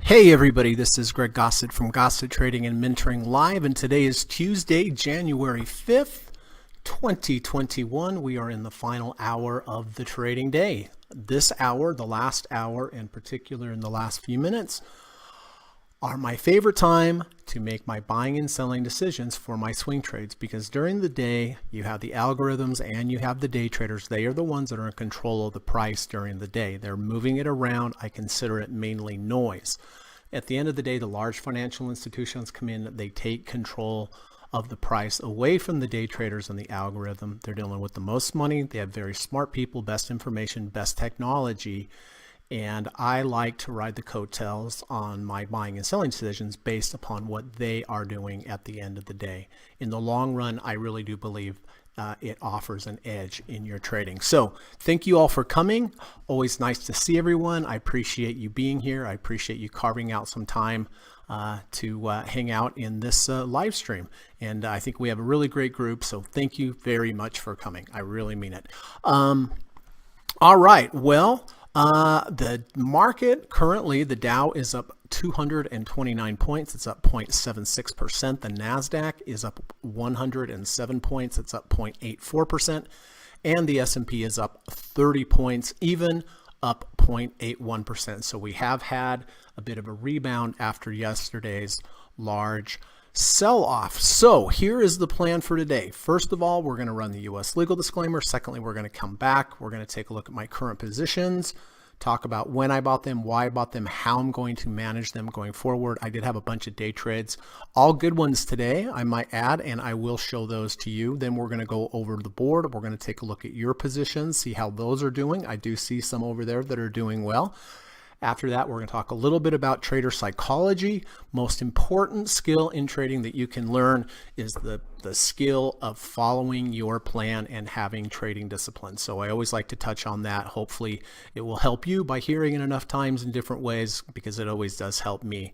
Hey everybody, this is Greg Gossett from Gossett Trading and Mentoring Live, and today is Tuesday, January 5th, 2021. We are in the final hour of the trading day. This hour, the last hour, in particular in the last few minutes, are my favorite time to make my buying and selling decisions for my swing trades, because during the day you have the algorithms and you have the day traders. They are the ones that are in control of the price during the day. They're moving it around. I consider it mainly noise. At the end of the day, the large financial institutions come in, they take control of the price away from the day traders and the algorithm. They're dealing with the most money. They have very smart people, best information, best technology. And I like to ride the coattails on my buying and selling decisions based upon what they are doing at the end of the day. In the long run, I really do believe it offers an edge in your trading. So thank you all for coming. Always nice to see everyone. I appreciate you being here. I appreciate you carving out some time to hang out in this live stream. And I think we have a really great group. So thank you very much for coming. I really mean it. All right. Well, the market currently, the Dow is up 229 points. It's up 0.76%. The NASDAQ is up 107 points. It's up 0.84%. And the S&P is up 30 points, even up 0.81%. So we have had a bit of a rebound after yesterday's large sell-off. So here is the plan for today. First of all, we're going to run the U.S. legal disclaimer. Secondly, we're going to come back. We're going to take a look at my current positions, talk about when I bought them, why I bought them, how I'm going to manage them going forward. I did have a bunch of day trades, all good ones today, I might add, and I will show those to you. Then we're going to go over the board. We're going to take a look at your positions, see how those are doing. I do see some over there that are doing well. After that, we're going to talk a little bit about trader psychology. Most important skill in trading that you can learn is the skill of following your plan and having trading discipline. So I always like to touch on that. Hopefully it will help you by hearing it enough times in different ways, because it always does help me.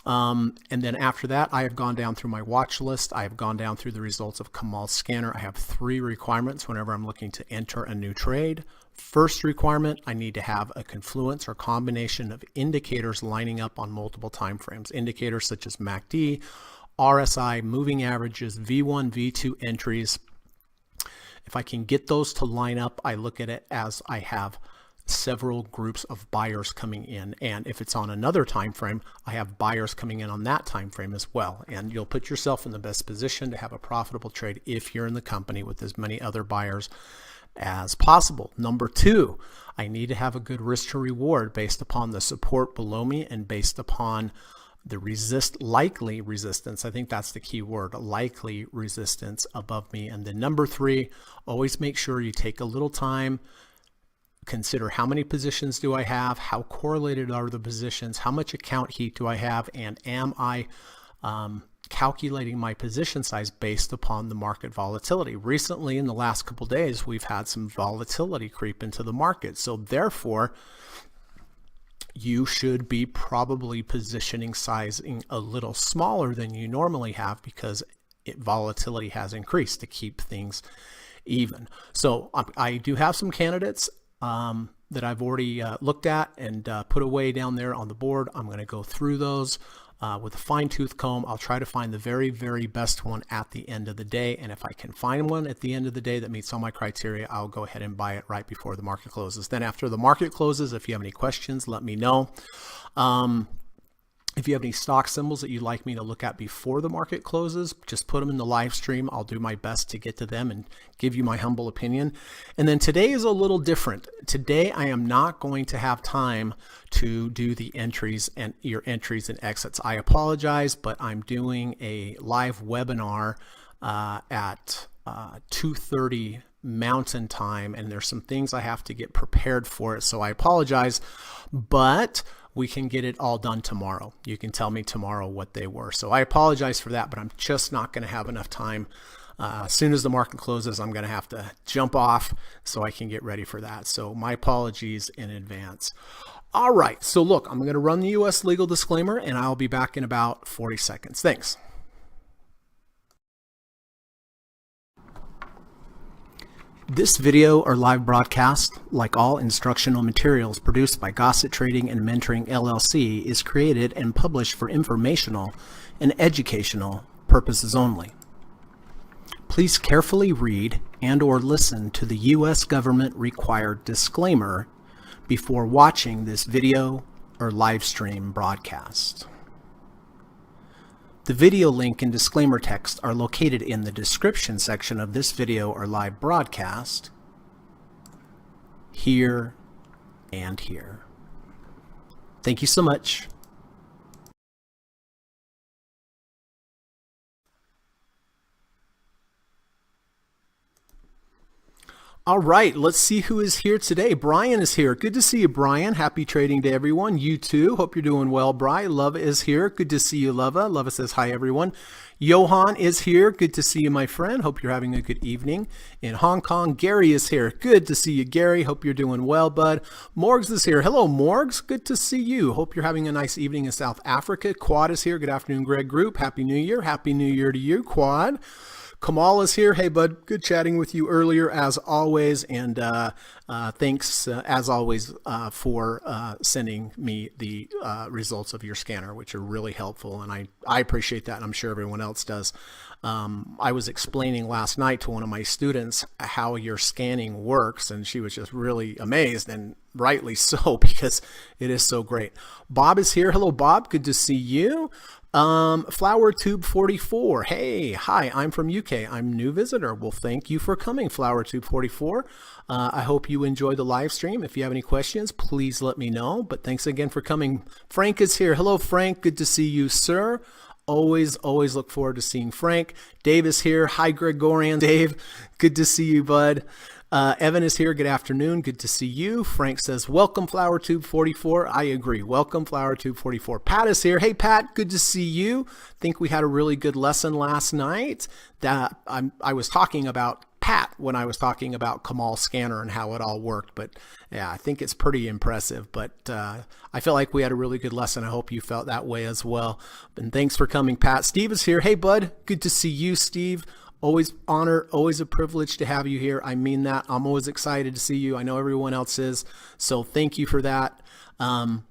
And then after that, I have gone down through my watch list. I have gone down through the results of Kamal's scanner. I have 3 requirements whenever I'm looking to enter a new trade. First requirement, I need to have a confluence or combination of indicators lining up on multiple time frames. Indicators such as MACD, RSI, moving averages, V1, V2 entries. If I can get those to line up, I look at it as I have several groups of buyers coming in, and if it's on another time frame, I have buyers coming in on that time frame as well. And you'll put yourself in the best position to have a profitable trade if you're in the company with as many other buyers as possible. Number 2, I need to have a good risk to reward based upon the support below me and based upon the likely resistance. I think that's the key word, likely resistance above me. And then number 3, always make sure you take a little time, consider how many positions do I have, how correlated are the positions, how much account heat do I have, and am I calculating my position size based upon the market volatility. Recently, in the last couple of days, we've had some volatility creep into the market. So therefore, you should be probably positioning sizing a little smaller than you normally have, because volatility has increased to keep things even. So I do have some candidates that I've already looked at and put away down there on the board. I'm going to go through those with a fine-tooth comb. I'll try to find the very, very best one at the end of the day. And if I can find one at the end of the day that meets all my criteria, I'll go ahead and buy it right before the market closes. Then after the market closes, if you have any questions, let me know. If you have any stock symbols that you'd like me to look at before the market closes, just put them in the live stream. I'll do my best to get to them and give you my humble opinion. And then today is a little different. Today, I am not going to have time to do the entries and your entries and exits. I apologize, but I'm doing a live webinar at 2:30 Mountain Time, and there's some things I have to get prepared for it. So I apologize, but we can get it all done tomorrow. You can tell me tomorrow what they were. So I apologize for that, but I'm just not going to have enough time. As soon as the market closes, I'm going to have to jump off so I can get ready for that. So my apologies in advance. All right. So look, I'm going to run the U.S. legal disclaimer, and I'll be back in about 40 seconds. Thanks. This video or live broadcast, like all instructional materials produced by Gossett Trading and Mentoring LLC, is created and published for informational and educational purposes only. Please carefully read and/or listen to the U.S. government required disclaimer before watching this video or live stream broadcast. The video link and disclaimer text are located in the description section of this video or live broadcast, here and here. Thank you so much. All right, let's see who is here today. Brian is here. Good to see you, Brian. Happy trading day, everyone. You too. Hope you're doing well, Brian. Lova is here. Good to see you, Lova. Lova says hi, everyone. Johan is here. Good to see you, my friend. Hope you're having a good evening. In Hong Kong, Gary is here. Good to see you, Gary. Hope you're doing well, bud. Morgs is here. Hello, Morgs. Good to see you. Hope you're having a nice evening in South Africa. Quad is here. Good afternoon, Greg Group. Happy New Year. Happy New Year to you, Quad. Kamal is here. Hey, bud. Good chatting with you earlier, as always. And thanks, as always, for sending me the results of your scanner, which are really helpful. And I appreciate that, and I'm sure everyone else does. I was explaining last night to one of my students how your scanning works, and she was just really amazed, and rightly so, because it is so great. Bob is here. Hello, Bob. Good to see you. Flower Tube 44. Hey, hi, I'm from UK. I'm a new visitor. Well, thank you for coming, Flower Tube 44. I hope you enjoy the live stream. If you have any questions, please let me know. But thanks again for coming. Frank is here. Hello, Frank. Good to see you, sir. Always look forward to seeing Frank. Dave is here. Hi, Gregorian. Dave, good to see you, bud. Evan is here. Good afternoon. Good to see you. Frank says, welcome, Flower Tube 44. I agree. Welcome, Flower Tube 44. Pat is here. Hey, Pat, good to see you. Think we had a really good lesson last night. That I was talking about Pat when I was talking about Kamal's scanner and how it all worked. But yeah, I think it's pretty impressive. But I feel like we had a really good lesson. I hope you felt that way as well. And thanks for coming, Pat. Steve is here. Hey, bud. Good to see you, Steve. Always honor, always a privilege to have you here. I mean that. I'm always excited to see you. I know everyone else is. So thank you for that. And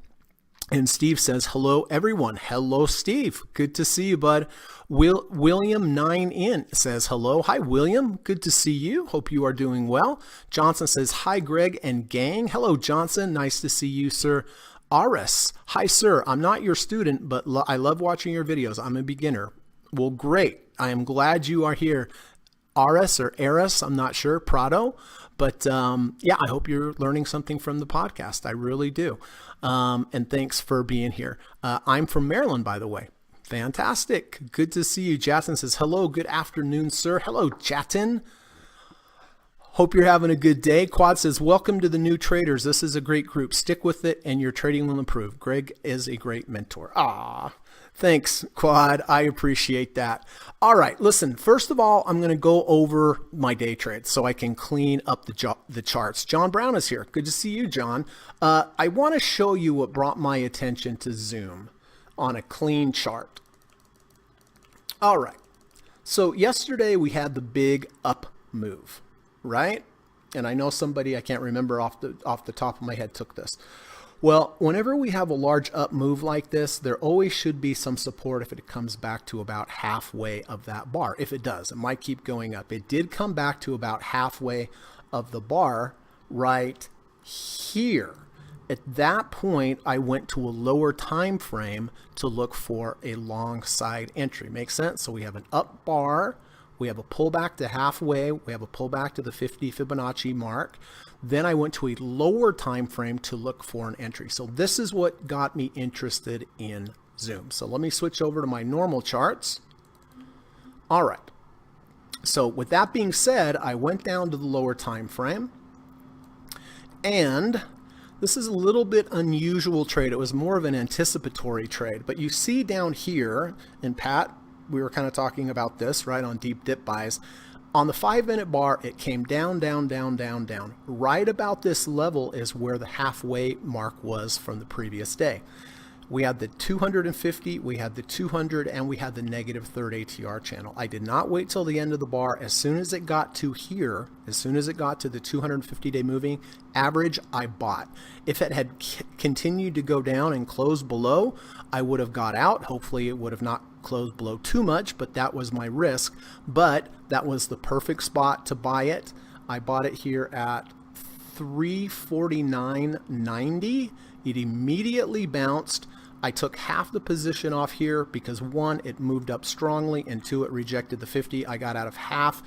Steve says, hello, everyone. Hello, Steve. Good to see you, bud. William 9 in says, hello. Hi, William. Good to see you. Hope you are doing well. Johnson says, hi, Greg and gang. Hello, Johnson. Nice to see you, sir. Aris. Hi, sir. I'm not your student, but I love watching your videos. I'm a beginner. Well, great. I am glad you are here. Aris or Eris, I'm not sure, Prado. But yeah, I hope you're learning something from the podcast. I really do. And thanks for being here. I'm from Maryland, by the way. Fantastic. Good to see you. Jatin says, hello, good afternoon, sir. Hello, Jatin. Hope you're having a good day. Quad says, welcome to the new traders. This is a great group. Stick with it and your trading will improve. Greg is a great mentor. Thanks, Quad. I appreciate that. All right, listen, first of all, I'm going to go over my day trades so I can clean up the charts. John Brown is here. Good to see you, John. I want to show you what brought my attention to Zoom on a clean chart. All right, so yesterday we had the big up move, right? And I know somebody, I can't remember off the top of my head, took this. Well, whenever we have a large up move like this, there always should be some support if it comes back to about halfway of that bar. If it does, it might keep going up. It did come back to about halfway of the bar right here. At that point, I went to a lower time frame to look for a long side entry. Makes sense? So we have an up bar. We have a pullback to halfway. We have a pullback to the 50 Fibonacci mark. Then I went to a lower time frame to look for an entry. So this is what got me interested in Zoom. So let me switch over to my normal charts. All right. So with that being said, I went down to the lower time frame. And this is a little bit unusual trade. It was more of an anticipatory trade. But you see down here, and Pat, we were kind of talking about this, right, on deep dip buys. On the 5-minute bar, it came down. Right about this level is where the halfway mark was from the previous day. We had the 250, we had the 200, and we had the negative third ATR channel. I did not wait till the end of the bar. As soon as it got to here, as soon as it got to the 250-day moving average, I bought. If it had continued to go down and close below, I would have got out. Hopefully it would have not closed below too much, but that was my risk. But that was the perfect spot to buy it. I bought it here at 349.90. It immediately bounced. I took half the position off here because one, it moved up strongly, and two, it rejected the 50. I got out of half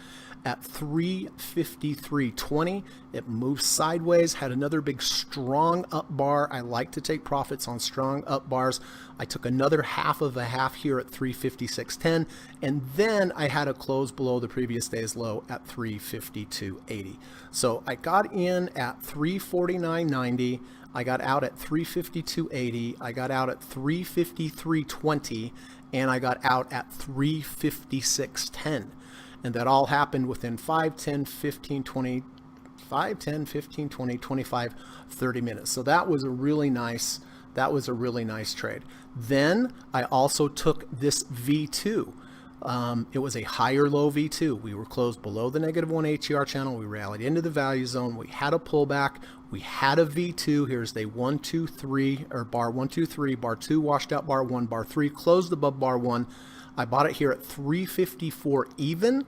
at 353.20. It moved sideways, had another big strong up bar. I like to take profits on strong up bars. I took another half of a half here at 356.10, and then I had a close below the previous day's low at 352.80. So I got in at 349.90. I got out at 352.80. I got out at 353.20, and I got out at 356.10. And that all happened within 5, 10, 15, 20, 5, 10, 15, 20, 25, 30 minutes. So that was a really nice trade. Then I also took this V2. It was a higher low V2. We were closed below the -1 ATR channel. We rallied into the value zone. We had a pullback. We had a V2. Here's the 1, 2, 3, or bar 1, 2, 3, bar 2, washed out bar 1, bar 3, closed above bar 1. I bought it here at 354 even.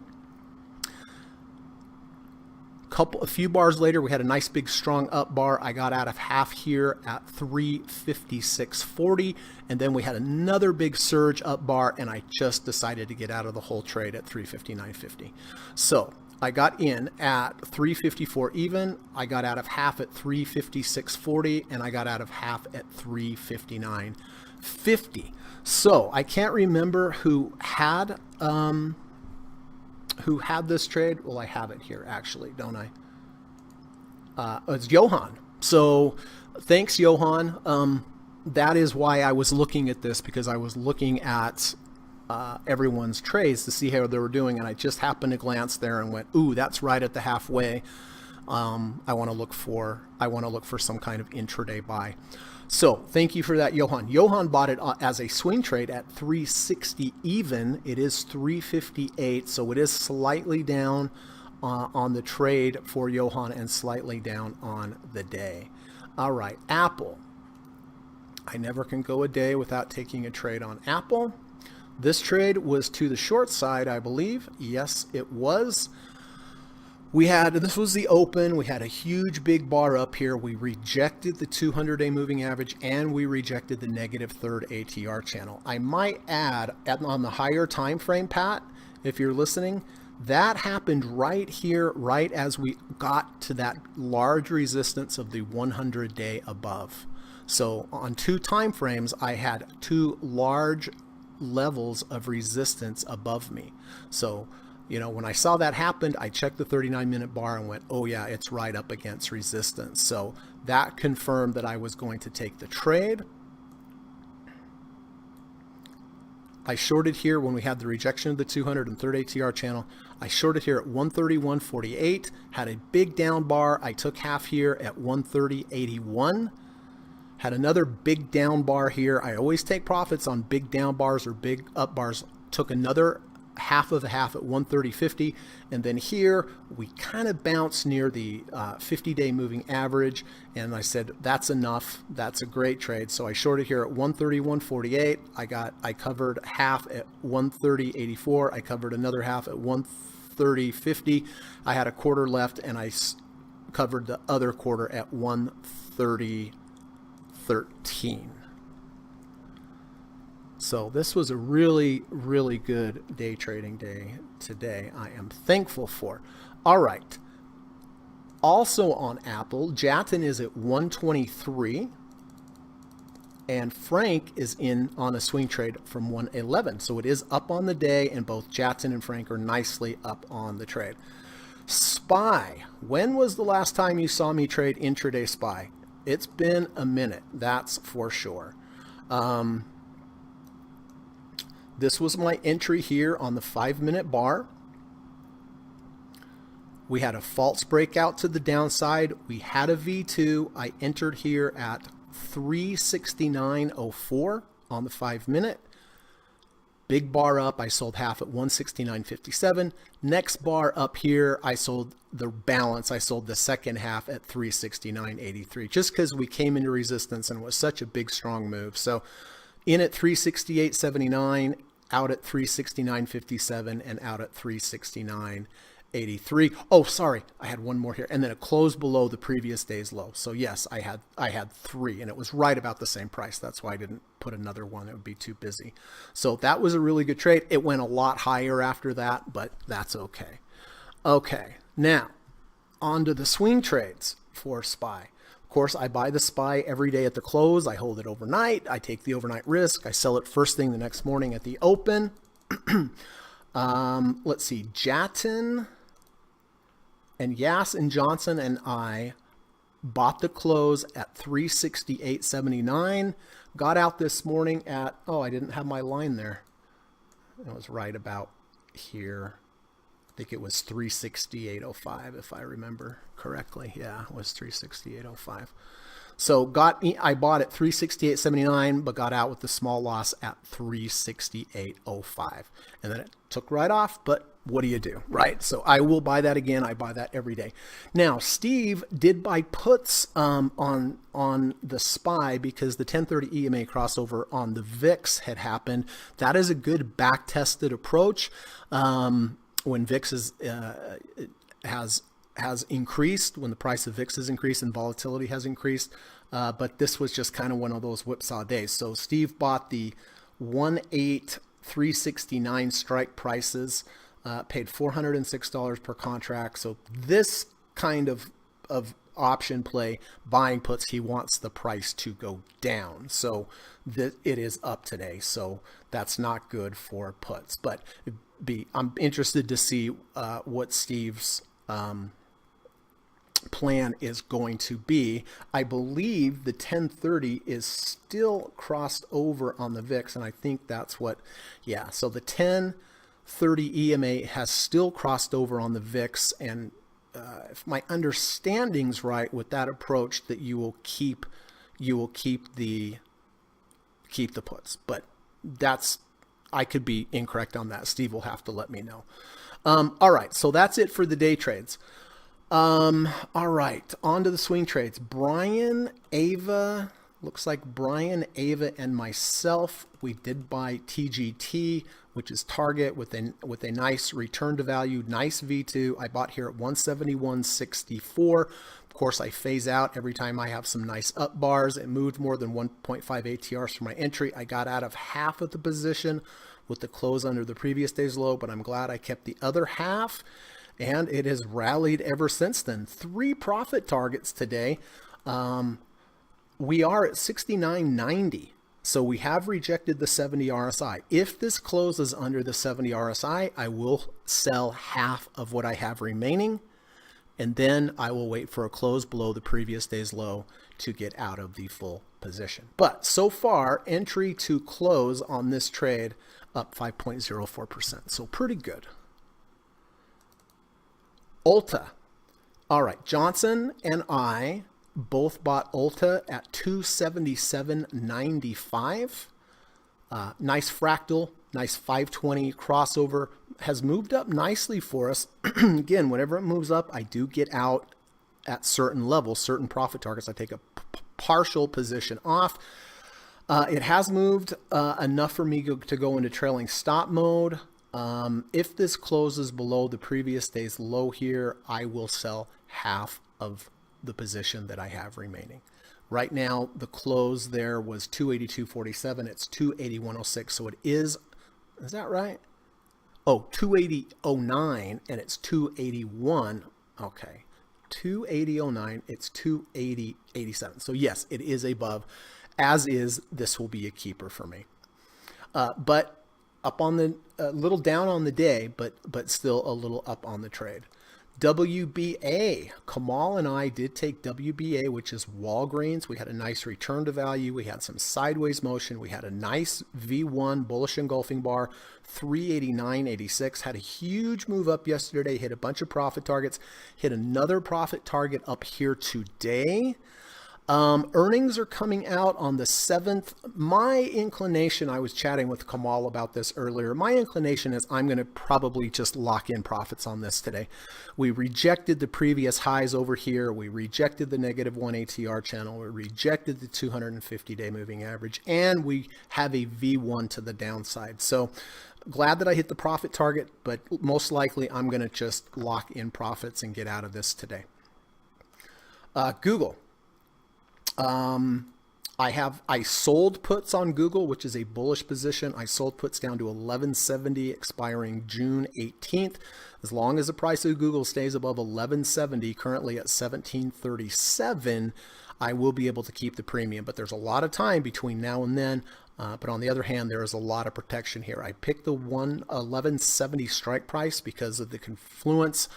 A few bars later, we had a nice big strong up bar. I got out of half here at 356.40, and then we had another big surge up bar, and I just decided to get out of the whole trade at 359.50. So I got in at 354 even. I got out of half at 356.40, and I got out of half at 359.50. So I can't remember who had this trade. Well, I have it here actually, don't I? It's Johan. So thanks, Johan. That is why I was looking at this, because I was looking at everyone's trades to see how they were doing, and I just happened to glance there and went, ooh, that's right at the halfway. I want to look for some kind of intraday buy. So thank you for that, Johan. Johan bought it as a swing trade at 360 even. It is 358, so it is slightly down on the trade for Johan and slightly down on the day. All right, Apple. I never can go a day without taking a trade on Apple. This trade was to the short side, I believe. Yes, it was. This was the open. We had a huge big bar up here. We rejected the 200-day moving average, and we rejected the -3rd ATR channel. I might add, on the higher time frame, Pat, if you're listening, that happened right here, right as we got to that large resistance of the 100-day above. So on 2 time frames, I had 2 large levels of resistance above me. So when I saw that happen, I checked the 39-minute bar and went, oh yeah, it's right up against resistance. So that confirmed that I was going to take the trade. I shorted here when we had the rejection of the 200 and 3rd ATR channel. I shorted here at 131.48, had a big down bar. I took half here at 130.81. Had another big down bar here. I always take profits on big down bars or big up bars. Took another half of a half at 130.50, and then here we kind of bounced near the 50-day moving average, and I said that's enough. That's a great trade. So I shorted here at 131.48. I covered half at 130.84. I covered another half at 130.50. I had a quarter left, and I covered the other quarter at 130.13. So this was a really, really good day trading day today. I am thankful for. All right. Also on Apple, Jatin is at 123, and Frank is in on a swing trade from 111. So it is up on the day, and both Jatin and Frank are nicely up on the trade. SPY. When was the last time you saw me trade intraday SPY? It's been a minute, that's for sure. This was my entry here on the 5-minute bar. We had a false breakout to the downside. We had a V2. I entered here at 369.04 on the 5-minute. Big bar up, I sold half at 169.57. Next bar up here, I sold the balance. I sold the second half at 369.83, just because we came into resistance and it was such a big, strong move. So in at 368.79, out at 369.57, and out at 369.83. Oh, sorry, I had one more here, and then it closed below the previous day's low. So yes, I had three, and it was right about the same price. That's why I didn't put another one. It would be too busy. So that was a really good trade. It went a lot higher after that, but that's okay. Okay, now on to the swing trades for SPY. Of course, I buy the SPY every day at the close. I hold it overnight. I take the overnight risk. I sell it first thing the next morning at the open. Let's see, Jatton and Yass and Johnson and I bought the close at 368.79. Got out this morning at, oh, I didn't have my line there. It was right about here. I think it was 368.05 if I remember correctly. Yeah, it was 368.05. So I bought at 368.79, but got out with the small loss at 368.05. And then it took right off, but what do you do, right? So I will buy that again. I buy that every day. Now, Steve did buy puts on the SPY because the 1030 EMA crossover on the VIX had happened. That is a good back-tested approach. When VIX has increased, when the price of VIX has increased and volatility has increased, but this was just kind of one of those whipsaw days. So Steve bought the 18369 strike prices, paid $406 per contract. So this kind of option play, buying puts, he wants the price to go down. So it is up today. So that's not good for puts. But I'm interested to see what Steve's plan is going to be. I believe the 1030 is still crossed over on the VIX, and I think that's what, yeah. So the 1030 EMA has still crossed over on the VIX, and if my understanding's right with that approach, that you will keep the puts, but I could be incorrect on that. Steve will have to let me know. All right, so that's it for the day trades. All right, on to the swing trades. Brian, Ava, looks like Brian, Ava, and myself, we did buy TGT, which is Target, with a nice return to value, nice V2. I bought here at 171.64. Of course, I phase out every time I have some nice up bars. It moved more than 1.5 ATRs for my entry. I got out of half of the position with the close under the previous day's low, but I'm glad I kept the other half, and it has rallied ever since then. 3 profit targets today. We are at 69.90. So we have rejected the 70 RSI. If this closes under the 70 RSI, I will sell half of what I have remaining, and then I will wait for a close below the previous day's low to get out of the full position. But so far, entry to close on this trade up 5.04%. So pretty good. Ulta. All right, Johnson and I both bought Ulta at 277.95. Nice fractal, nice 520 crossover, has moved up nicely for us. Again, whenever it moves up, I do get out at certain levels, certain profit targets. I take a partial position off. It has moved enough for me to go into trailing stop mode. If this closes below the previous day's low here, I will sell half of the position that I have remaining. Right now, the close there was 282.47. It's 281.06. So it is that right? Oh, 280.09, and it's 281. Okay. 280.09. It's 280.87. So yes, it is above, as is, this will be a keeper for me. But up on the, a little down on the day, but still a little up on the trade. WBA, Kamal and I did take WBA, which is Walgreens. We had a nice return to value. We had some sideways motion. We had a nice V1 bullish engulfing bar, 389.86. Had a huge move up yesterday, hit a bunch of profit targets, hit another profit target up here today. Earnings are coming out on the 7th. My inclination, I was chatting with Kamal about this earlier. My inclination is I'm going to probably just lock in profits on this today. We rejected the previous highs over here. We rejected the -1 ATR channel. We rejected the 250-day moving average, and we have a V1 to the downside. So glad that I hit the profit target, but most likely I'm going to just lock in profits and get out of this today. Google. I sold puts on Google, which is a bullish position. I sold puts down to 1170 expiring June 18th. As long as the price of Google stays above 1170, currently at 1737, I will be able to keep the premium, but there's a lot of time between now and then. But on the other hand, there is a lot of protection here. I picked the 1170 strike price because of the confluence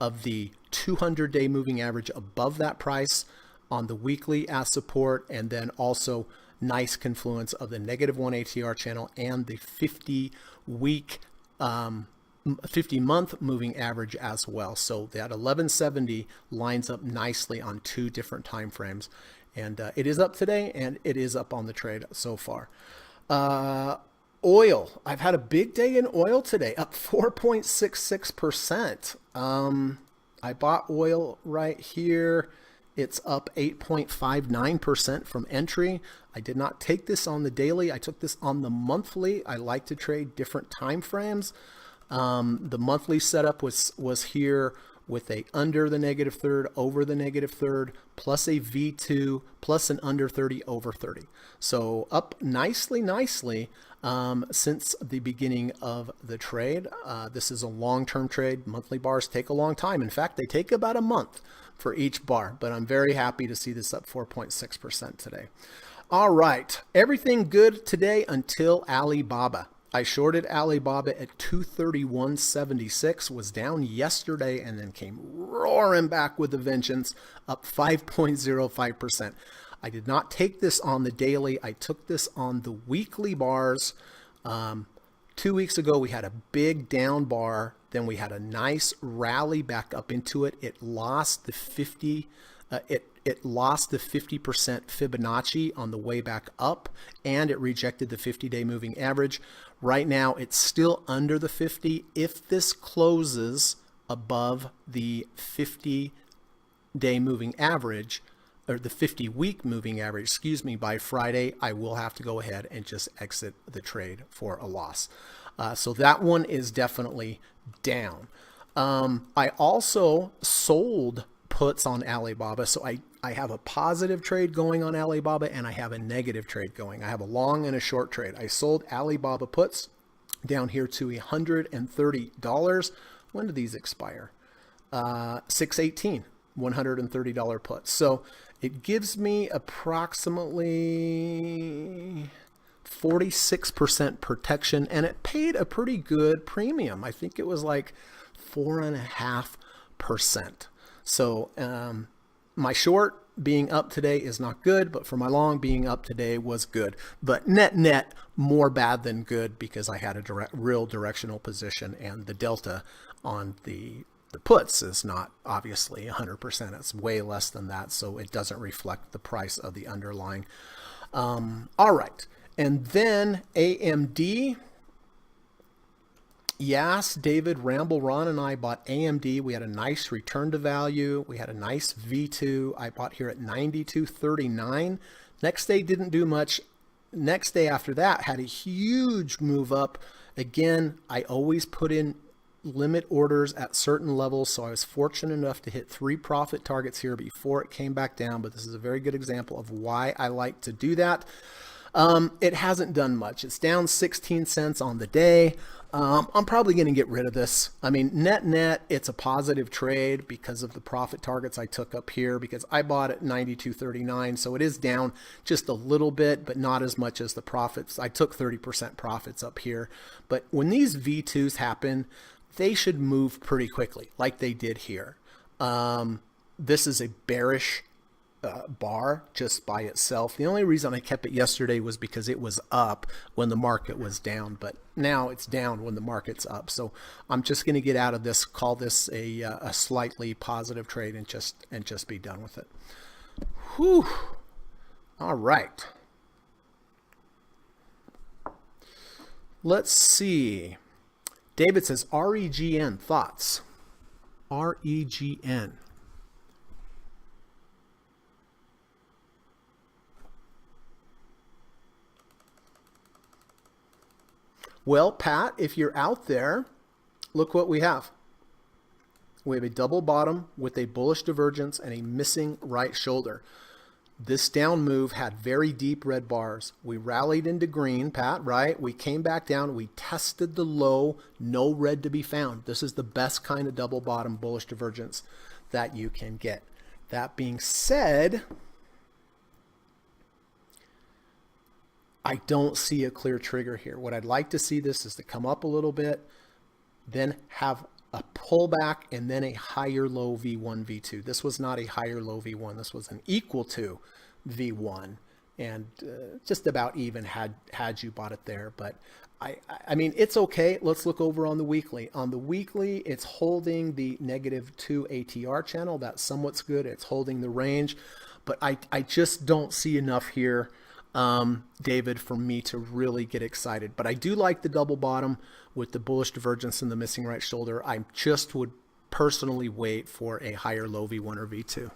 of the 200-day moving average above that price on the weekly as support, and then also nice confluence of the -1 ATR channel and the 50-month moving average as well. So that 1170 lines up nicely on two different time frames, and it is up today, and it is up on the trade so far. Oil. I've had a big day in oil today, up 4.66%. I bought oil right here. It's up 8.59% from entry. I did not take this on the daily. I took this on the monthly. I like to trade different time frames. The monthly setup was here with a under the -3rd, over the -3rd, plus a V2, plus an under 30, over 30. So up nicely since the beginning of the trade. This is a long-term trade. Monthly bars take a long time. In fact, they take about a month for each bar, but I'm very happy to see this up 4.6% today. All right, everything good today until Alibaba. I shorted Alibaba at 231.76, was down yesterday and then came roaring back with a vengeance, up 5.05%. I did not take this on the daily. I took this on the weekly bars. 2 weeks ago, we had a big down bar. Then we had a nice rally back up into it. It lost the 50%. It lost the 50% Fibonacci on the way back up, and it rejected the 50-day moving average. Right now, it's still under the 50. If this closes above the 50-day moving average, or the 50-week moving average, by Friday, I will have to go ahead and just exit the trade for a loss. So that one is definitely down. I also sold puts on Alibaba. So I have a positive trade going on Alibaba, and I have a negative trade going. I have a long and a short trade. I sold Alibaba puts down here to $130. When do these expire? 6/18, $130 puts. So it gives me approximately 46% protection, and it paid a pretty good premium. I think it was like 4.5%. So my short being up today is not good, but for my long, being up today was good. But net more bad than good, because I had a real directional position, and the delta on the puts is not obviously 100%. It's way less than that, so it doesn't reflect the price of the underlying. All right, and then AMD. Yes, David, Ramble, Ron, and I bought AMD. We had a nice return to value. We had a nice V2. I bought here at 92.39. Next day didn't do much. Next day after that had a huge move up. Again, I always put in limit orders at certain levels, so I was fortunate enough to hit 3 profit targets here before it came back down, but this is a very good example of why I like to do that. It hasn't done much. It's down 16 cents on the day. I'm probably going to get rid of this. I mean, net, it's a positive trade because of the profit targets I took up here, because I bought at 92.39. So it is down just a little bit, but not as much as the profits. I took 30% profits up here. But when these V2s happen, they should move pretty quickly, like they did here. This is a bearish bar just by itself. The only reason I kept it yesterday was because it was up when the market was down, but now it's down when the market's up. So I'm just going to get out of this, call this a slightly positive trade, and just be done with it. Whew. All right. Let's see. David says REGN, thoughts? REGN. Well, Pat, if you're out there, look what we have. We have a double bottom with a bullish divergence and a missing right shoulder. This down move had very deep red bars. We rallied into green, Pat, right? We came back down. We tested the low, no red to be found. This is the best kind of double bottom bullish divergence that you can get. That being said, I don't see a clear trigger here. What I'd like to see this is to come up a little bit, then have a pullback, and then a higher low V1, V2. This was not a higher low V1. This was an equal to V1, and just about even had you bought it there. But I mean, it's okay. Let's look over on the weekly. On the weekly, it's holding the -2 ATR channel. That's somewhat good. It's holding the range, but I just don't see enough here, David, for me to really get excited. But I do like the double bottom with the bullish divergence and the missing right shoulder. I just would personally wait for a higher low V1 or V2.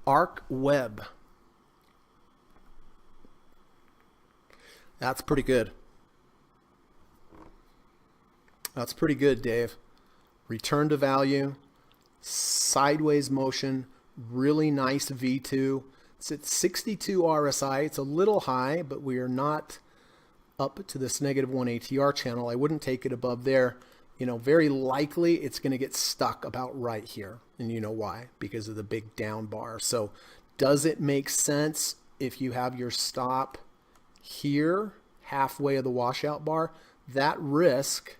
Arc Web. That's pretty good. That's pretty good, Dave. Return to value, sideways motion, really nice V2. It's at 62 RSI. It's a little high, but we are not up to this -1 ATR channel. I wouldn't take it above there. You know, very likely it's going to get stuck about right here. And you know why? Because of the big down bar. So does it make sense if you have your stop here, halfway of the washout bar? That risk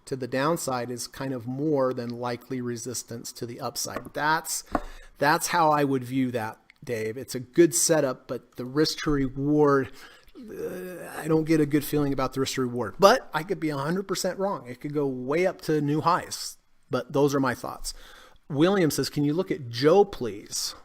to the downside is kind of more than likely resistance to the upside. That's how I would view that, Dave. It's a good setup, but the risk to reward, I don't get a good feeling about the risk to reward. But I could be 100% wrong. It could go way up to new highs. But those are my thoughts. William says, can you look at Joe, please?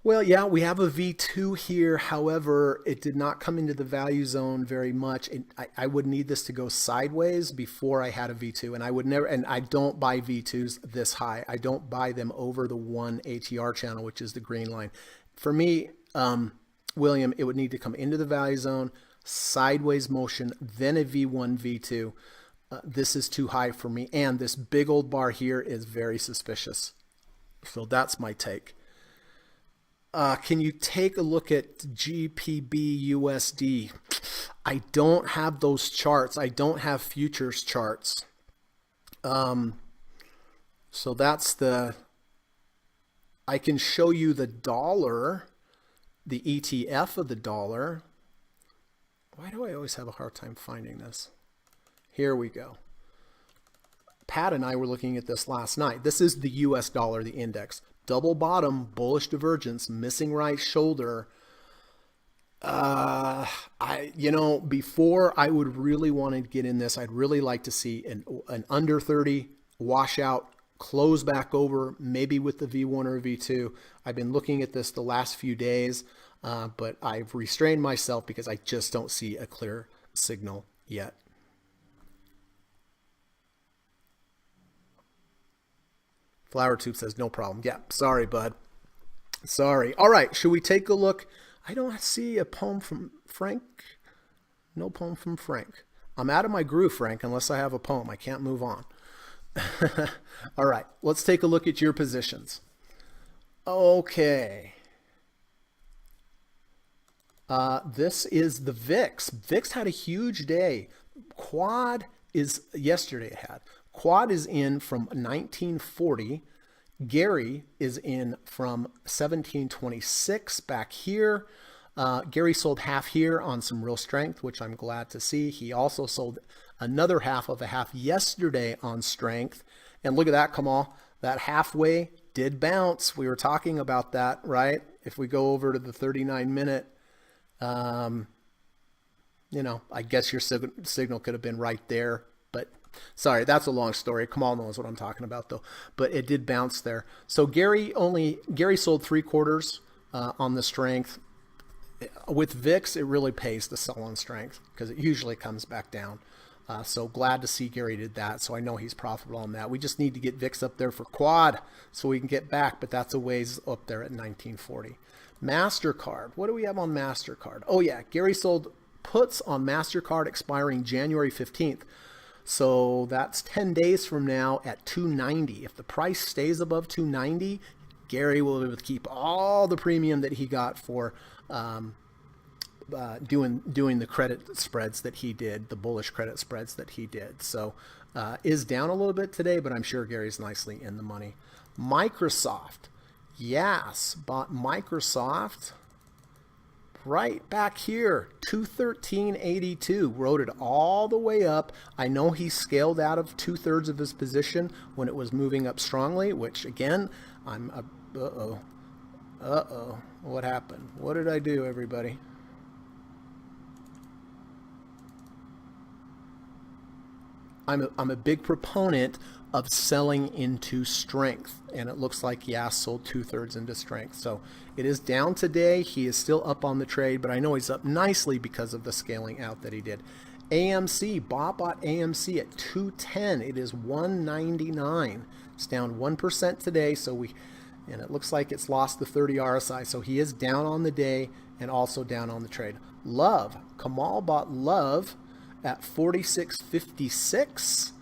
Well, yeah, we have a V2 here. However, it did not come into the value zone very much. I would need this to go sideways before I had a V2. And I would never, and I don't buy V2s this high. I don't buy them over the 1 ATR channel, which is the green line. For me, William, it would need to come into the value zone, sideways motion, then a V1, V2. This is too high for me. And this big old bar here is very suspicious. So that's my take. Can you take a look at GPB USD? I don't have those charts. I don't have futures charts. So that's I can show you the dollar, the ETF of the dollar. Why do I always have a hard time finding this? Here we go. Pat and I were looking at this last night. This is the US dollar, the index. Double bottom, bullish divergence, missing right shoulder. Before I would really want to get in this, I'd really like to see an under 30 washout, close back over, maybe with the V1 or V2. I've been looking at this the last few days, but I've restrained myself because I just don't see a clear signal yet. Flower Tube says, no problem. Yeah, sorry, bud. Sorry. All right, should we take a look? I don't see a poem from Frank. No poem from Frank. I'm out of my groove, Frank, unless I have a poem. I can't move on. All right, let's take a look at your positions. Okay. This is the VIX. VIX had a huge day. Quad is, yesterday it had. Quad is in from 1940. Gary is in from 1726 back here. Gary sold half here on some real strength, which I'm glad to see. He also sold another half of a half yesterday on strength. And look at that, Kamal. That halfway did bounce. We were talking about that, right? If we go over to the 39-minute, You know, I guess your signal could have been right there, but sorry, that's a long story. Kamal knows what I'm talking about though, but it did bounce there. So Gary sold 3/4 on the strength. With VIX, it really pays to sell on strength because it usually comes back down. So glad to see Gary did that. So I know he's profitable on that. We just need to get VIX up there for quad so we can get back, but that's a ways up there at 1940. MasterCard. What do we have on MasterCard? Oh yeah, Gary sold puts on MasterCard expiring January 15th. So that's 10 days from now at 290. If the price stays above 290, Gary will be able to keep all the premium that he got for doing the credit spreads that he did, the bullish credit spreads that he did. So is down a little bit today, but I'm sure Gary's nicely in the money. Microsoft. Yes, bought Microsoft right back here, 213.82, rode it all the way up. I know he scaled out of 2/3 of his position when it was moving up strongly, which again, uh-oh, what happened? What did I do, everybody? I'm a big proponent of selling into strength, and it looks like Yas sold 2/3 into strength. So it is down today. He is still up on the trade, but I know he's up nicely because of the scaling out that he did. AMC, Bob bought AMC at 210. It is 199. It's down 1% today, and it looks like it's lost the 30 RSI. So he is down on the day and also down on the trade. Love, Kamal bought Love at 46.56.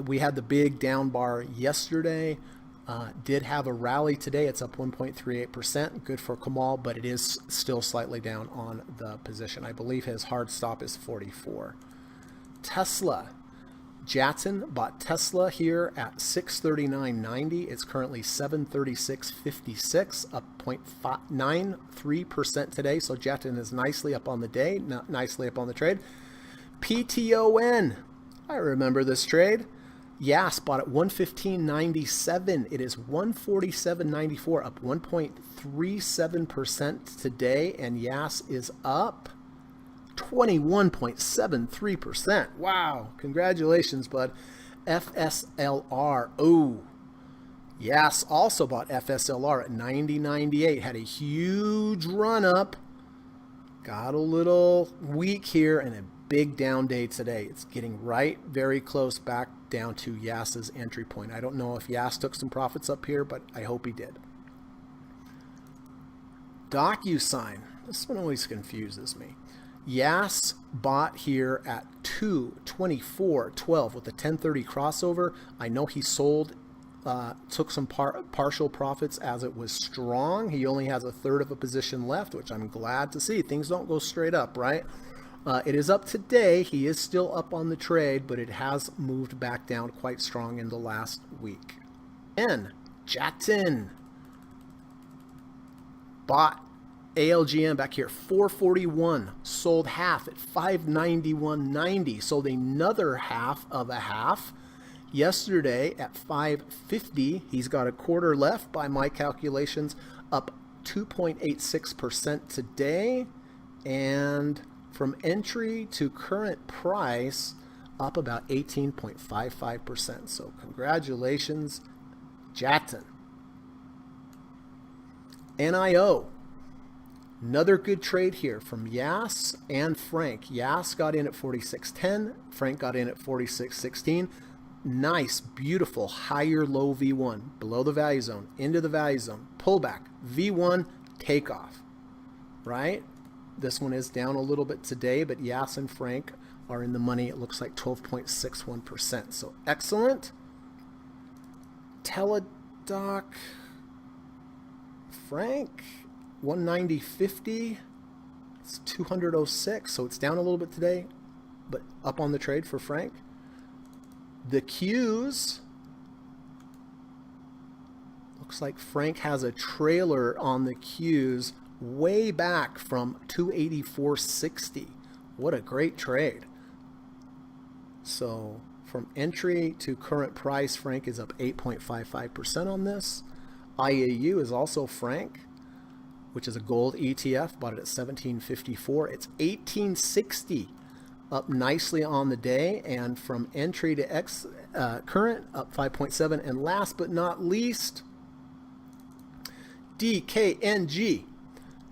We had the big down bar yesterday. Did have a rally today. It's up 1.38%. Good for Kamal, but it is still slightly down on the position. I believe his hard stop is 44. Tesla. Jatson bought Tesla here at 639.90. It's currently 736.56, up 0.93% today. So Jatson is nicely up on the day, not nicely up on the trade. PTON. I remember this trade. Yas bought at 115.97. It is 147.94, up 1.37% today, and Yas is up 21.73%. Wow, congratulations, bud. FSLR. Oh, Yas also bought FSLR at 90.98. Had a huge run up. Got a little weak here and a big down day today. It's getting very close back down to Yas's entry point. I don't know if Yas took some profits up here, but I hope he did. DocuSign. This one always confuses me. Yas bought here at 224.12 with a 1030 crossover. I know he sold, took some partial profits as it was strong. He only has 1/3 of a position left, which I'm glad to see. Things don't go straight up, right? It is up today. He is still up on the trade, but it has moved back down quite strong in the last week. And Jatson bought ALGM back here, 441, sold half at 591.90, sold another half of a half yesterday at 550. He's got a quarter left by my calculations, up 2.86% today, and from entry to current price, up about 18.55%. So congratulations, Jatson. NIO. Another good trade here from Yas and Frank. Yas got in at 46.10. Frank got in at 46.16. Nice, beautiful, higher low V1. Below the value zone, into the value zone. Pullback, V1, takeoff. Right? This one is down a little bit today, but Yas and Frank are in the money. It looks like 12.61%. So excellent. Teledoc. Frank. 190.50. It's 200.06, so it's down a little bit today, but up on the trade for Frank. The Qs, looks like Frank has a trailer on the Qs way back from 284.60. What a great trade. So from entry to current price, Frank is up 8.55% on this. IAU is also Frank. which is a gold ETF. Bought it at 1754. It's 1860, up nicely on the day. And from entry to current, up 5.7. And last but not least, DKNG.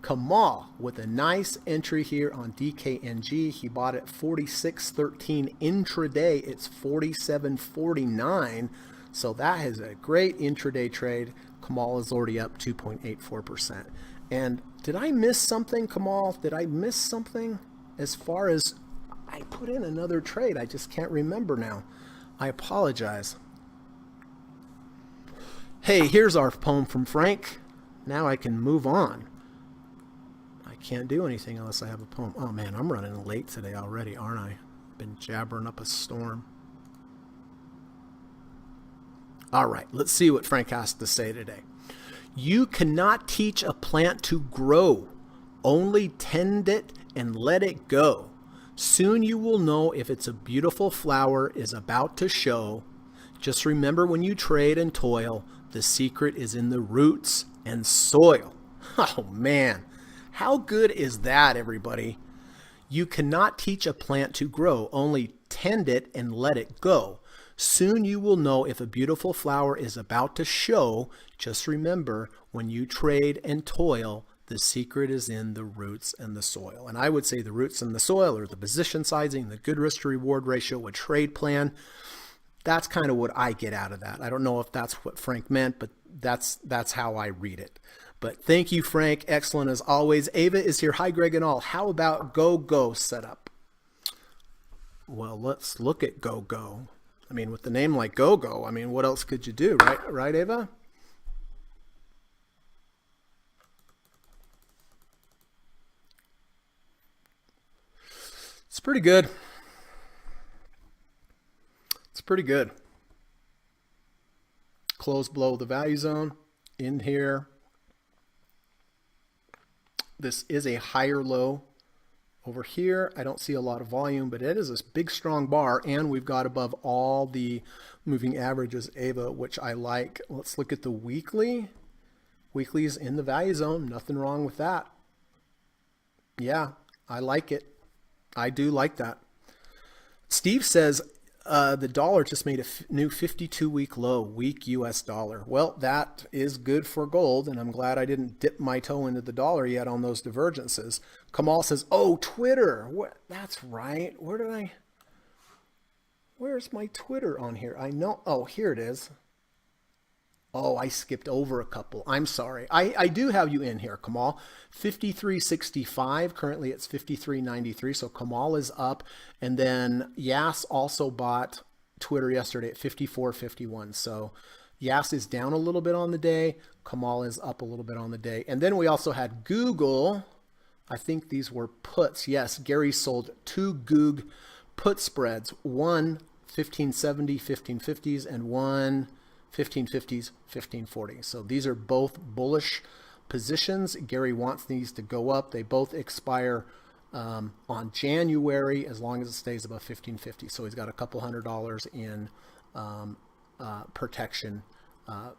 Kamal with a nice entry here on DKNG. He bought it 46.13 intraday. It's 47.49. So that is a great intraday trade. Kamal is already up 2.84%. And did I miss something, Kamal? Did I miss something as far as I put in another trade? I just can't remember now. I apologize. Hey, here's our poem from Frank. Now I can move on. I can't do anything unless I have a poem. Oh man, I'm running late today already, aren't I? Been jabbering up a storm. All right, let's see what Frank has to say today. You cannot teach a plant to grow. Only tend it and let it go. Soon you will know if it's a beautiful flower is about to show. Just remember when you trade and toil, the secret is in the roots and soil. Oh man, how good is that, everybody? You cannot teach a plant to grow, only tend it and let it go. Soon you will know if a beautiful flower is about to show. Just remember, when you trade and toil, the secret is in the roots and the soil. And I would say the roots and the soil are the position sizing, the good risk to reward ratio, a trade plan. That's kind of what I get out of that. I don't know if that's what Frank meant, but that's how I read it. But thank you, Frank. Excellent as always. Ava is here. Hi, Greg and all. How about Go setup? Well, let's look at Go. I mean, with the name like Go, I mean, what else could you do, right? Right, Ava? It's pretty good. It's pretty good. Close below the value zone in here. This is a higher low. Over here, I don't see a lot of volume, but it is this big, strong bar, and we've got above all the moving averages, Ava, which I like. Let's look at the weekly. Weekly's in the value zone. Nothing wrong with that. Yeah, I like it. I do like that. Steve says the dollar just made a new 52-week low, weak U.S. dollar. Well, that is good for gold, and I'm glad I didn't dip my toe into the dollar yet on those divergences. Kamal says, oh, Twitter. What? That's right. Where's my Twitter on here? I know. Oh, here it is. Oh, I skipped over a couple. I'm sorry. I do have you in here, Kamal. 53.65. Currently it's 53.93. So Kamal is up. And then Yas also bought Twitter yesterday at 54.51. So Yas is down a little bit on the day. Kamal is up a little bit on the day. And then we also had Google. I think these were puts. Yes, Gary sold two Goog put spreads. One 1570, 1550s, and one 1550s, 1540. So these are both bullish positions. Gary wants these to go up. They both expire on January as long as it stays above 1550. So he's got a couple $100 in protection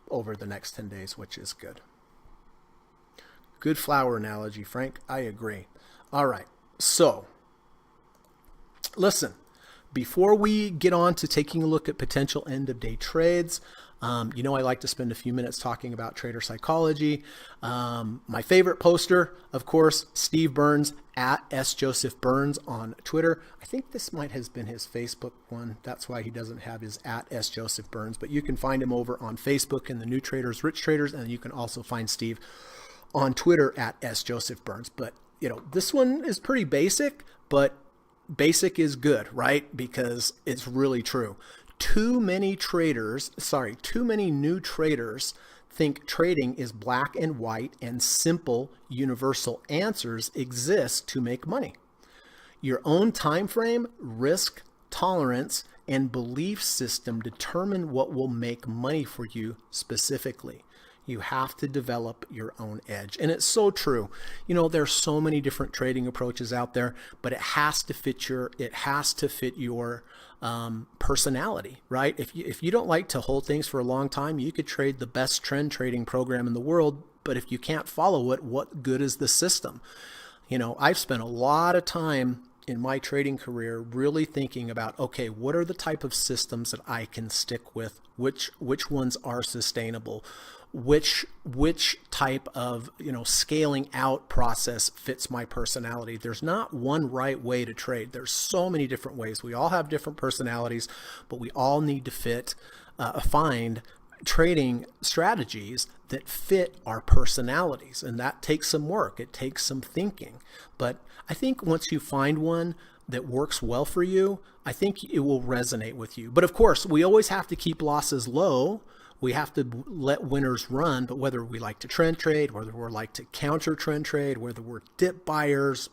over the next 10 days, which is good. Good flower analogy, Frank. I agree. All right. So listen, before we get on to taking a look at potential end of day trades, you know, I like to spend a few minutes talking about trader psychology. My favorite poster, of course, Steve Burns at @SJosephBurns on Twitter. I think this might have been his Facebook one. That's why he doesn't have his @SJosephBurns, but you can find him over on Facebook in the New Traders, Rich Traders, and you can also find Steve on Twitter at @SJosephBurns. But, you know, this one is pretty basic, but basic is good, right? Because it's really true. Too many new traders think trading is black and white and simple universal answers exist to make money. Your own time frame, risk tolerance, and belief system determine what will make money for you specifically. You have to develop your own edge. And it's so true. You know, there's so many different trading approaches out there, but it has to fit your personality, right? If you don't like to hold things for a long time, you could trade the best trend trading program in the world, But if you can't follow it, what good is the system? You know, I've spent a lot of time in my trading career really thinking about, okay, what are the type of systems that I can stick with? Which ones are sustainable? Which type of, you know, scaling out process fits my personality? There's not one right way to trade. There's so many different ways. We all have different personalities, but we all need to find trading strategies that fit our personalities, and that takes some work. It takes some thinking. But I think once you find one that works well for you, I think it will resonate with you. But of course, we always have to keep losses low. We have to let winners run. But whether we like to trend trade, whether we're like to counter trend trade, whether we're dip buyers,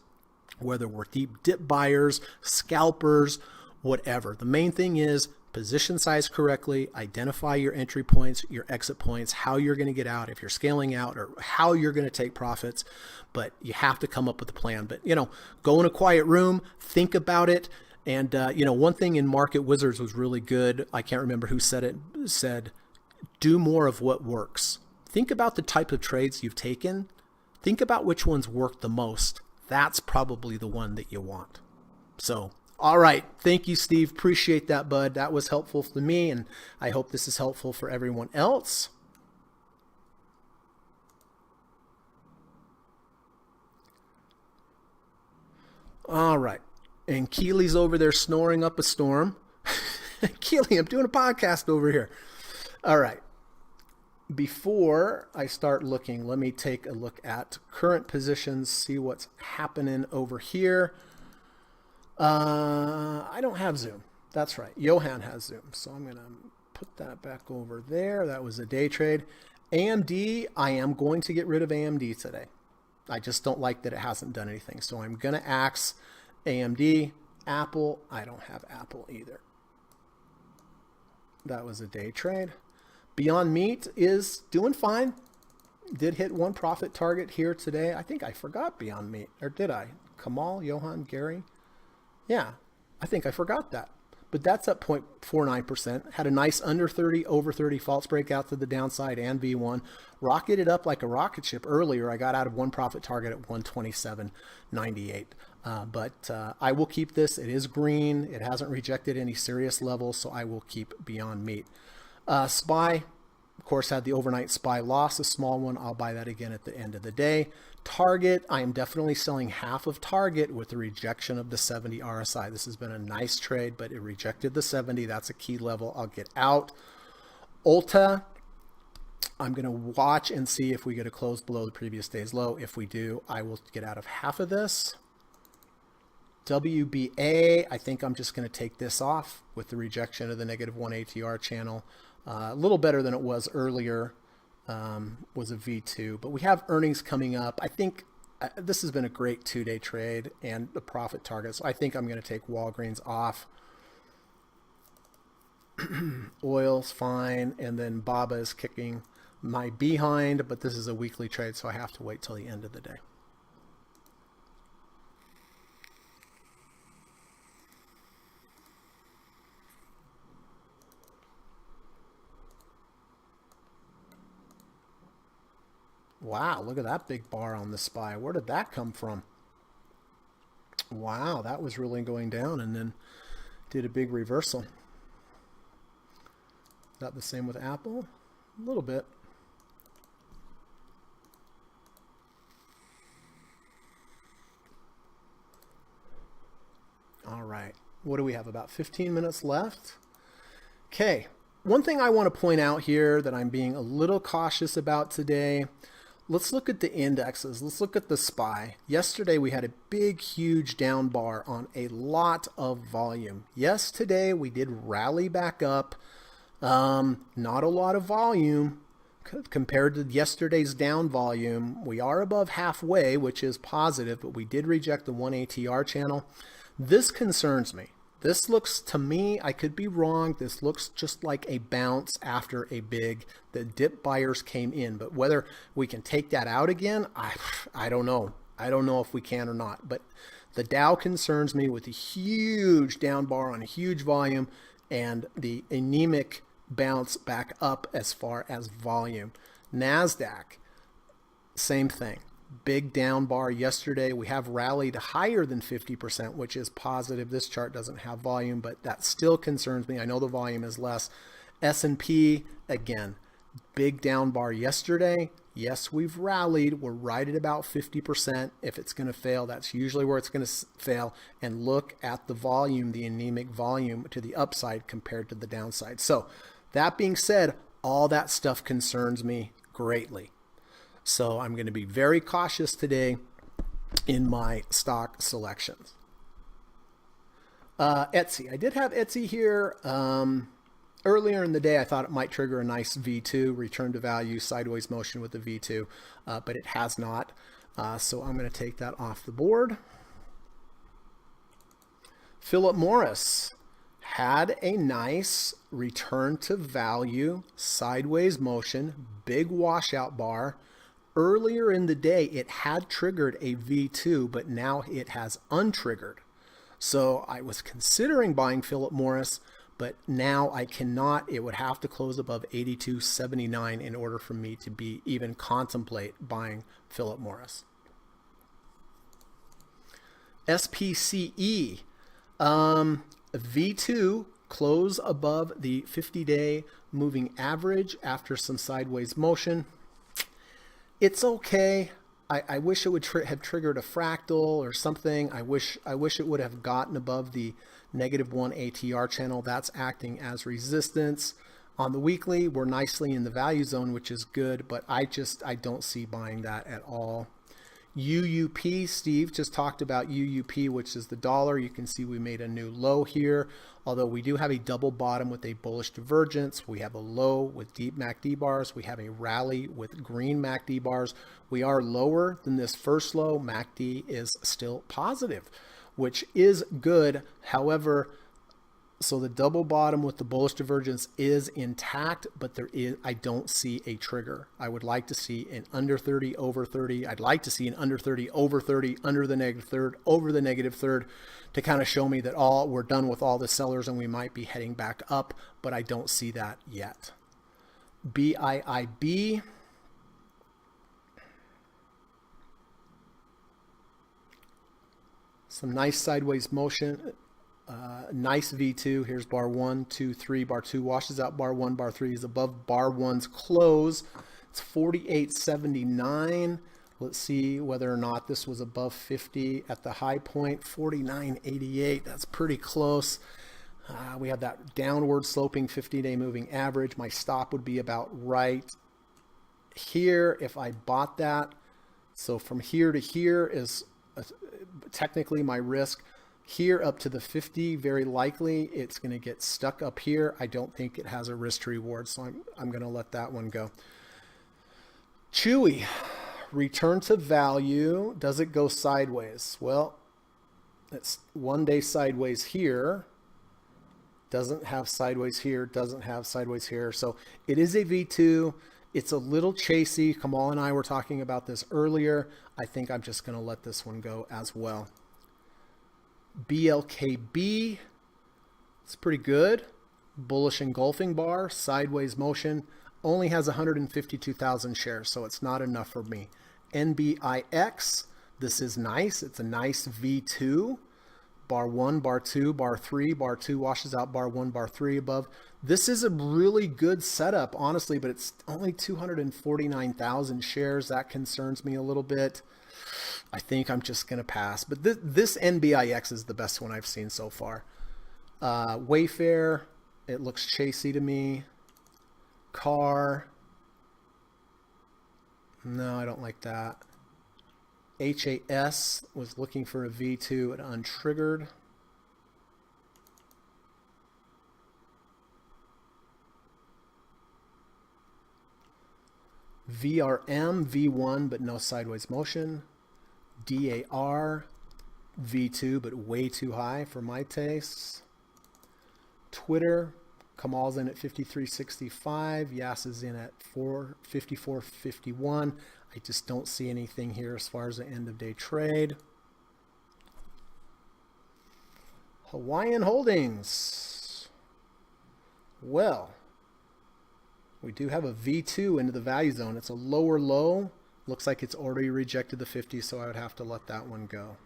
whether we're deep dip buyers, scalpers, whatever, the main thing is position size correctly, identify your entry points, your exit points, how you're going to get out if you're scaling out, or how you're going to take profits. But you have to come up with a plan. But, you know, go in a quiet room, think about it. And, you know, one thing in Market Wizards was really good. I can't remember who said it, said, do more of what works. Think about the type of trades you've taken. Think about which ones work the most. That's probably the one that you want. So, all right. Thank you, Steve. Appreciate that, bud. That was helpful for me, and I hope this is helpful for everyone else. All right. And Keely's over there snoring up a storm. Keely, I'm doing a podcast over here. All right. Before I start looking, let me take a look at current positions, see what's happening over here. I don't have Zoom. That's right. Johan has Zoom. So I'm going to put that back over there. That was a day trade. AMD, I am going to get rid of AMD today. I just don't like that it hasn't done anything. So I'm going to axe AMD. Apple, I don't have Apple either. That was a day trade. Beyond Meat is doing fine. Did hit one profit target here today. I think I forgot Beyond Meat. Or did I? Kamal, Johan, Gary? Yeah, I think I forgot that. But that's up 0.49%. Had a nice under 30, over 30 false breakout to the downside and V1. Rocketed up like a rocket ship earlier. I got out of one profit target at 127.98. But I will keep this. It is green. It hasn't rejected any serious levels, so I will keep Beyond Meat. SPY, of course, had the overnight SPY loss, a small one. I'll buy that again at the end of the day. Target, I am definitely selling half of Target with the rejection of the 70 RSI. This has been a nice trade, but it rejected the 70. That's a key level. I'll get out. Ulta, I'm going to watch and see if we get a close below the previous day's low. If we do, I will get out of half of this. WBA, I think I'm just going to take this off with the rejection of the -1 ATR channel. A little better than it was earlier. Was a V2, but we have earnings coming up. I think this has been a great 2-day trade and the profit target. So I think I'm going to take Walgreens off. Oil's fine. And then Baba is kicking my behind, but this is a weekly trade, so I have to wait till the end of the day. Wow, look at that big bar on the SPY. Where did that come from? Wow, that was really going down and then did a big reversal. Is that the same with Apple? A little bit. All right, what do we have? About 15 minutes left. Okay, one thing I want to point out here that I'm being a little cautious about today. Let's look at the indexes. Let's look at the SPY. Yesterday we had a big, huge down bar on a lot of volume. Yes, today we did rally back up. Not a lot of volume compared to yesterday's down volume. We are above halfway, which is positive, but we did reject the 1 ATR channel. This concerns me. This looks, to me, I could be wrong, this looks just like a bounce after a big, the dip buyers came in. But whether we can take that out again, I don't know. I don't know if we can or not. But the Dow concerns me with a huge down bar on a huge volume and the anemic bounce back up as far as volume. NASDAQ, same thing. Big down bar yesterday. We have rallied higher than 50%, which is positive. This chart doesn't have volume, but that still concerns me. I know the volume is less. S&P, again, big down bar yesterday. Yes, we've rallied. We're right at about 50%. If it's going to fail, that's usually where it's going to fail. And look at the volume, the anemic volume to the upside compared to the downside. So that being said, all that stuff concerns me greatly. So I'm going to be very cautious today in my stock selections. Etsy. I did have Etsy here. Earlier in the day, I thought it might trigger a nice V2, return to value, sideways motion with the V2, but it has not. So I'm going to take that off the board. Philip Morris had a nice return to value, sideways motion, big washout bar. Earlier in the day, it had triggered a V2, but now it has untriggered. So I was considering buying Philip Morris, but now I cannot. It would have to close above 82.79 in order for me to be even contemplate buying Philip Morris. SPCE, V2 close above the 50-day moving average after some sideways motion. It's okay. I wish it would have triggered a fractal or something. I wish it would have gotten above the -1 ATR channel. That's acting as resistance. On the weekly, we're nicely in the value zone, which is good, but I don't see buying that at all. UUP, Steve just talked about UUP, which is the dollar. You can see we made a new low here, although we do have a double bottom with a bullish divergence. We have a low with deep MACD bars. We have a rally with green MACD bars. We are lower than this first low. MACD is still positive, which is good. However, so the double bottom with the bullish divergence is intact, but I don't see a trigger. I would like to see an under 30, over 30. I'd like to see an under 30, over 30, under the negative third, over the negative third to kind of show me that we're done with all the sellers and we might be heading back up, but I don't see that yet. BIIB. Some nice sideways motion. Nice V2. Here's bar 1, 2, 3. Bar 2 washes out bar 1. Bar 3 is above bar 1's close. It's 48.79. Let's see whether or not this was above 50 at the high point. 49.88. That's pretty close. We have that downward sloping 50-day moving average. My stop would be about right here if I bought that. So from here to here is technically my risk. Here up to the 50, very likely it's going to get stuck up here. I don't think it has a risk to reward, so I'm going to let that one go. Chewy, return to value. Does it go sideways? Well, it's 1 day sideways here. Doesn't have sideways here. Doesn't have sideways here. So it is a V2. It's a little chasey. Kamal and I were talking about this earlier. I think I'm just going to let this one go as well. BLKB, it's pretty good. Bullish engulfing bar, sideways motion, only has 152,000 shares, so it's not enough for me. NBIX, this is nice. It's a nice V2. Bar 1, bar 2, bar 3, bar 2 washes out bar 1, bar 3 above. This is a really good setup, honestly, but it's only 249,000 shares. That concerns me a little bit. I think I'm just going to pass. But this NBIX is the best one I've seen so far. Wayfair, it looks chasey to me. Car. No, I don't like that. HAS was looking for a V2 at untriggered. VRM, V1, but no sideways motion. DAR, V2, but way too high for my tastes. Twitter, Kamal's in at 53.65. Yas is in at 54.51. I just don't see anything here as far as the end of day trade. Hawaiian Holdings. Well, we do have a V2 into the value zone. It's a lower low Looks like it's already rejected the 50, so I would have to let that one go.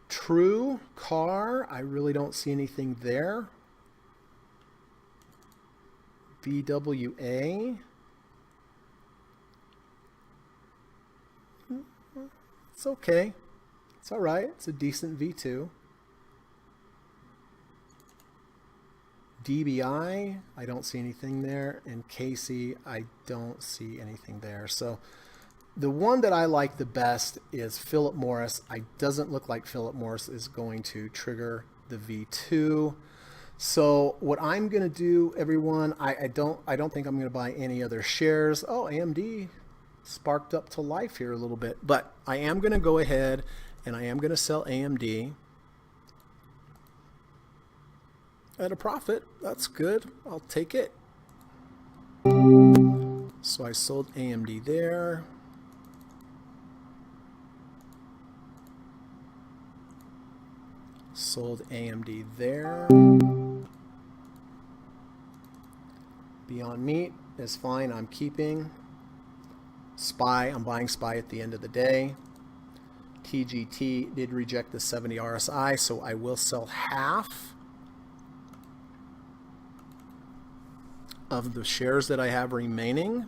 True car, I really don't see anything there. VWA. It's okay. It's all right. It's a decent V2. DBI, I don't see anything there. And Casey, I don't see anything there. So the one that I like the best is Philip Morris. It doesn't look like Philip Morris is going to trigger the V2. So what I'm going to do, everyone, I don't think I'm going to buy any other shares. Oh, AMD sparked up to life here a little bit, but I am going to go ahead and I am going to sell AMD at a profit. That's good. I'll take it. So I sold AMD there. Sold AMD there. Beyond Meat is fine. I'm keeping. SPY, I'm buying SPY at the end of the day. TGT did reject the 70 RSI, so I will sell half of the shares that I have remaining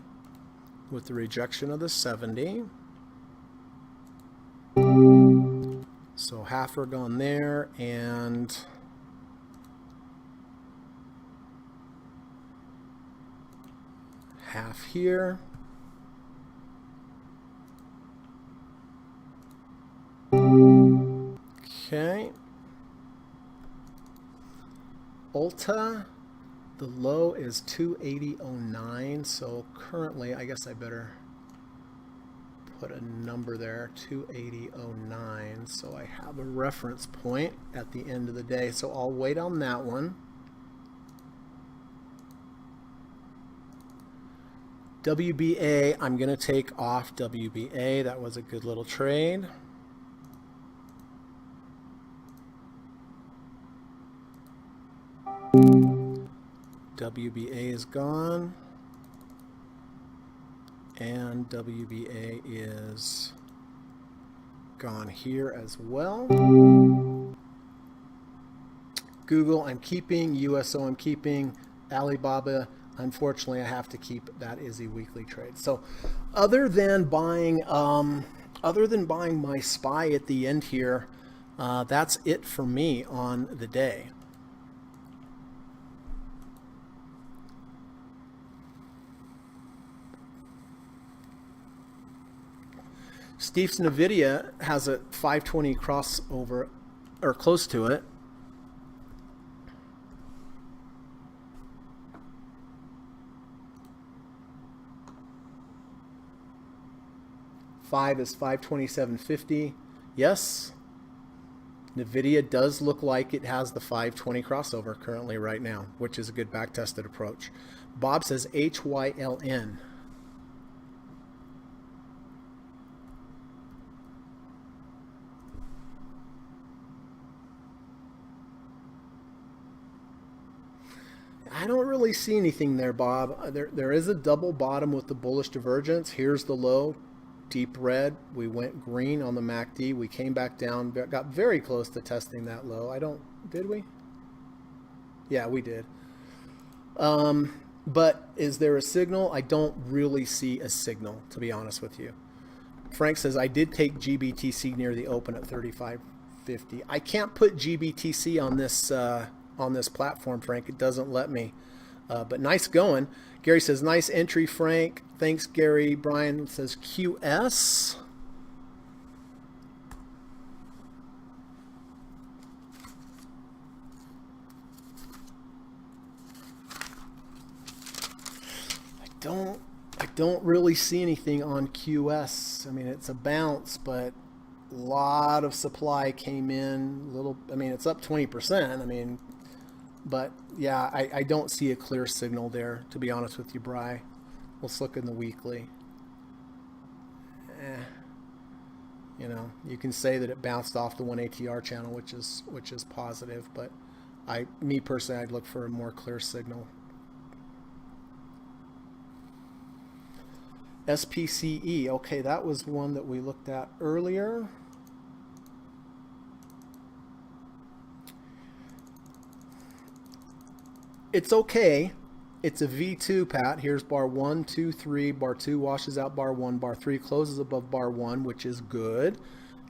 with the rejection of the 70. So half are gone there, and half here. Okay. Ulta, the low is 280.09, so currently I guess I better put a number there, 280.09, so I have a reference point at the end of the day. So I'll wait on that one. WBA, I'm going to take off WBA. That was a good little trade. WBA is gone. And WBA is gone here as well. Google, I'm keeping. USO, I'm keeping. Alibaba, unfortunately, I have to keep. That is a weekly trade. So, other than buying my SPY at the end here, that's it for me on the day. Steve's NVIDIA has a 520 crossover, or close to it. Five is 527.50. Yes, NVIDIA does look like it has the 520 crossover currently right now, which is a good back-tested approach. Bob says HYLN. I don't really see anything there, Bob. There is a double bottom with the bullish divergence. Here's the low, deep red. We went green on the MACD. We came back down, got very close to testing that low. Did we? Yeah, we did. But is there a signal? I don't really see a signal, to be honest with you. Frank says, I did take GBTC near the open at 35.50. I can't put GBTC on this platform, Frank. It doesn't let me. But nice going. Gary says, nice entry, Frank. Thanks, Gary. Brian says, QS. I don't really see anything on QS. I mean, it's a bounce, but a lot of supply came in. It's up 20%. But yeah, I don't see a clear signal there, to be honest with you, Bri. Let's look in the weekly. You can say that it bounced off the 1 ATR channel, which is positive, but me personally, I'd look for a more clear signal. SPCE. Okay, that was one that we looked at earlier. It's okay. It's a V2, Pat. Here's bar 1, 2, 3. Bar 2 washes out bar 1. Bar 3 closes above bar 1, which is good.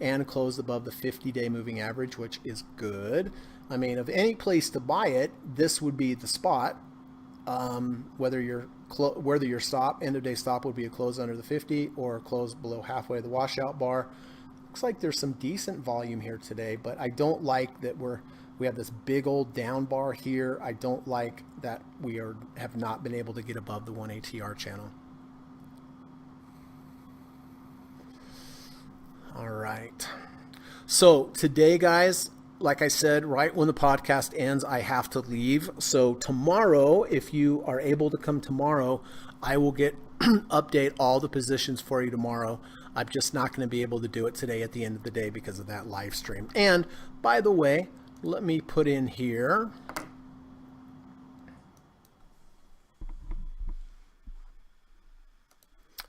And closed above the 50-day moving average, which is good. I mean, of any place to buy it, this would be the spot. Whether your stop, end of day stop would be a close under the 50 or a close below halfway the washout bar. Looks like there's some decent volume here today, but I don't like that we have this big old down bar here. I don't like that we have not been able to get above the 1 ATR channel. All right. So today, guys, like I said, right when the podcast ends, I have to leave. So tomorrow, if you are able to come tomorrow, I will update all the positions for you tomorrow. I'm just not going to be able to do it today at the end of the day because of that live stream. And by the way, let me put in here.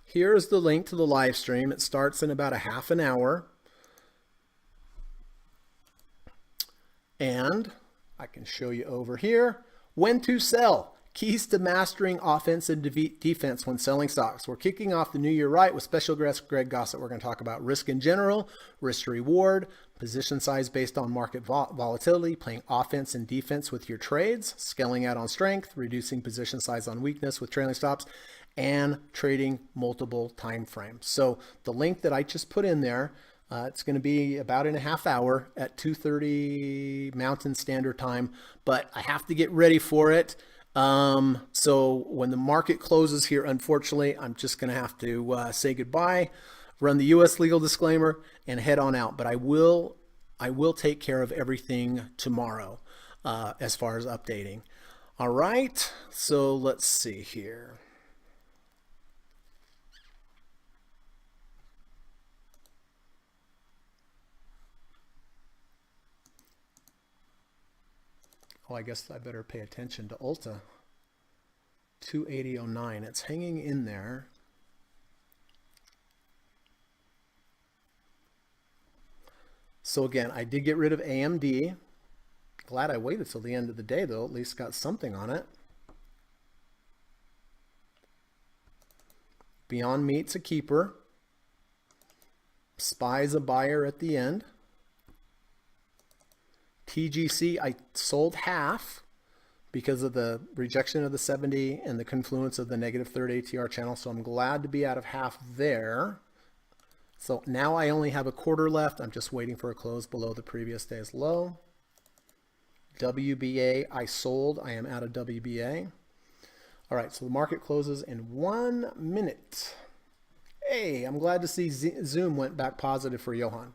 Here's the link to the live stream. It starts in about a half an hour. And I can show you over here when to sell. Keys to mastering offense and defense when selling stocks. We're kicking off the new year right with special guest Greg Gossett. We're going to talk about risk in general, risk to reward, position size based on market volatility, playing offense and defense with your trades, scaling out on strength, reducing position size on weakness with trailing stops, and trading multiple time frames. So the link that I just put in there, it's going to be about in a half hour at 2:30 Mountain Standard Time, but I have to get ready for it. So when the market closes here, unfortunately, I'm just going to have to say goodbye, run the U.S. legal disclaimer, and head on out. But I will take care of everything tomorrow as far as updating. All right, so let's see here. Oh, I guess I better pay attention to Ulta. 280.09. It's hanging in there. So again, I did get rid of AMD. Glad I waited till the end of the day, though. At least got something on it. Beyond Meat's a keeper. SPY's a buyer at the end. TGC, I sold half because of the rejection of the 70 and the confluence of the negative third ATR channel. So I'm glad to be out of half there. So now I only have a quarter left. I'm just waiting for a close below the previous day's low. WBA, I sold. I am out of WBA. All right, so the market closes in 1 minute. Hey, I'm glad to see Zoom went back positive for Johan.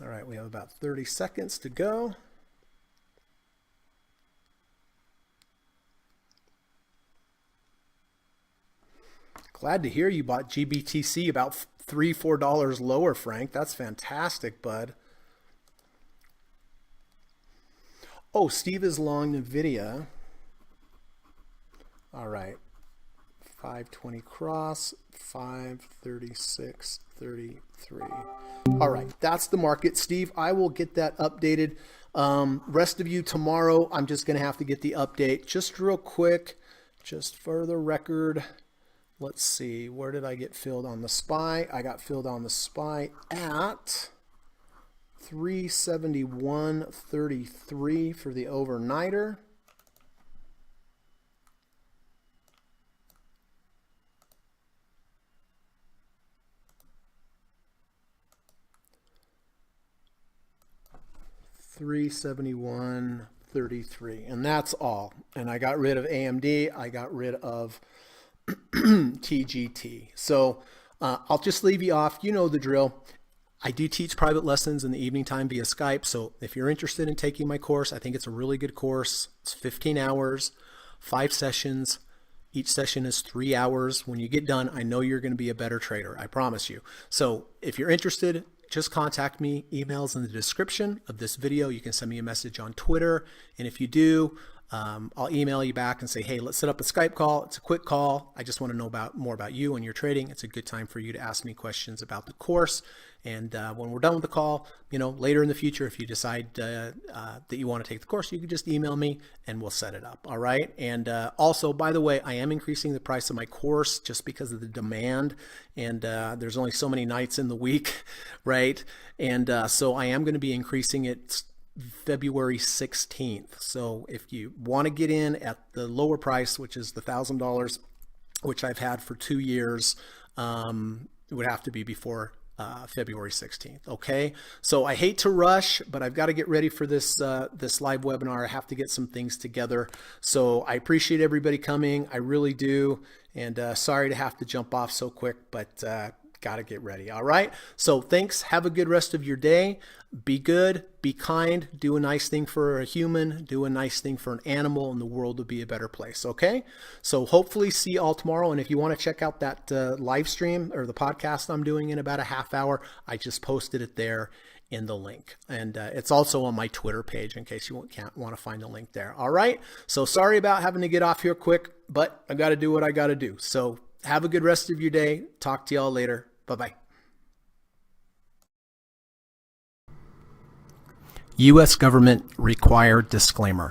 All right, we have about 30 seconds to go. Glad to hear you bought GBTC about $3-4 lower, Frank. That's fantastic, bud. Oh, Steve is long NVIDIA. All right. 520 cross, 536.33. All right, that's the market, Steve. I will get that updated. Rest of you tomorrow, I'm just going to have to get the update. Just real quick, just for the record, let's see, where did I get filled on the SPY? I got filled on the SPY at 371.33 for the overnighter. $371.33, and that's all. And I got rid of AMD. I got rid of TGT. So I'll just leave you off. You know the drill. I do teach private lessons in the evening time via Skype. So if you're interested in taking my course, I think it's a really good course. It's 15 hours, 5 sessions. Each session is 3 hours. When you get done, I know you're going to be a better trader. I promise you. So if you're interested, just contact me. Email's in the description of this video. You can send me a message on Twitter. And if you do, I'll email you back and say, hey, let's set up a Skype call. It's a quick call. I just want to know more about you and your trading. It's a good time for you to ask me questions about the course. And when we're done with the call, later in the future, if you decide that you want to take the course, you can just email me and we'll set it up. All right. And also, by the way, I am increasing the price of my course just because of the demand. And there's only so many nights in the week, right? And so I am going to be increasing it February 16th. So if you want to get in at the lower price, which is the $1,000, which I've had for 2 years, it would have to be before February 16th. Okay. So I hate to rush, but I've got to get ready for this live webinar. I have to get some things together. So I appreciate everybody coming. I really do. And sorry to have to jump off so quick, but got to get ready. All right. So thanks. Have a good rest of your day. Be good, be kind, do a nice thing for a human, do a nice thing for an animal, and the world will be a better place. Okay. So hopefully see you all tomorrow. And if you want to check out that live stream or the podcast I'm doing in about a half hour, I just posted it there in the link. And it's also on my Twitter page in case you can't want to find the link there. All right. So sorry about having to get off here quick, but I got to do what I got to do. So have a good rest of your day. Talk to y'all later. Bye-bye. U.S. government required disclaimer.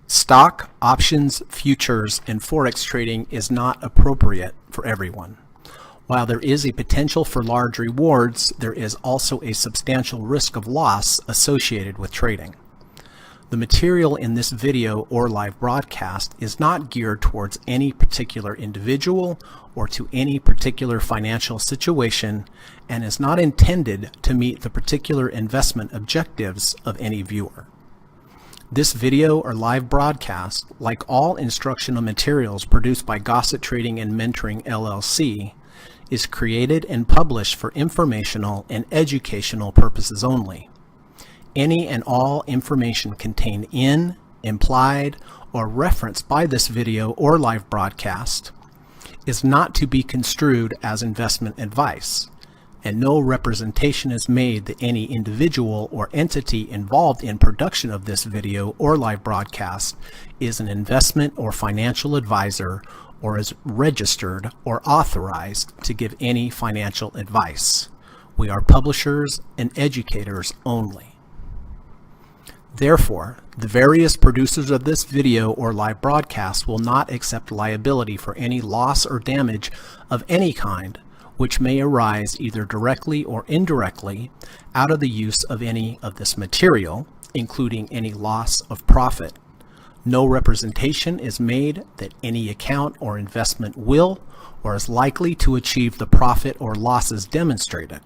Stock, options, futures, and Forex trading is not appropriate for everyone. While there is a potential for large rewards, there is also a substantial risk of loss associated with trading. The material in this video or live broadcast is not geared towards any particular individual or to any particular financial situation and is not intended to meet the particular investment objectives of any viewer. This video or live broadcast, like all instructional materials produced by Gossett Trading and Mentoring LLC, is created and published for informational and educational purposes only. Any and all information contained in, implied, or referenced by this video or live broadcast is not to be construed as investment advice, and no representation is made that any individual or entity involved in production of this video or live broadcast is an investment or financial advisor or is registered or authorized to give any financial advice. We are publishers and educators only. Therefore, the various producers of this video or live broadcast will not accept liability for any loss or damage of any kind which may arise either directly or indirectly out of the use of any of this material, including any loss of profit. No representation is made that any account or investment will or is likely to achieve the profit or losses demonstrated.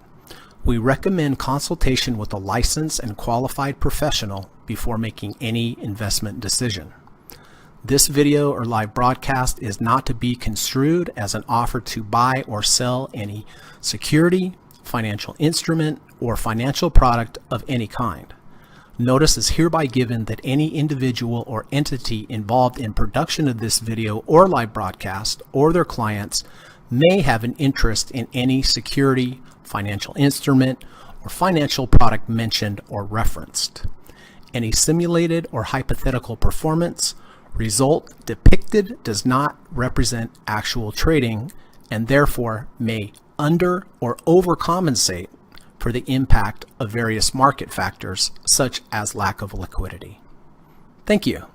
We recommend consultation with a licensed and qualified professional before making any investment decision. This video or live broadcast is not to be construed as an offer to buy or sell any security, financial instrument, or financial product of any kind. Notice is hereby given that any individual or entity involved in production of this video or live broadcast or their clients may have an interest in any security, financial instrument, or financial product mentioned or referenced. Any simulated or hypothetical performance result depicted does not represent actual trading and therefore may under or overcompensate for the impact of various market factors such as lack of liquidity. Thank you.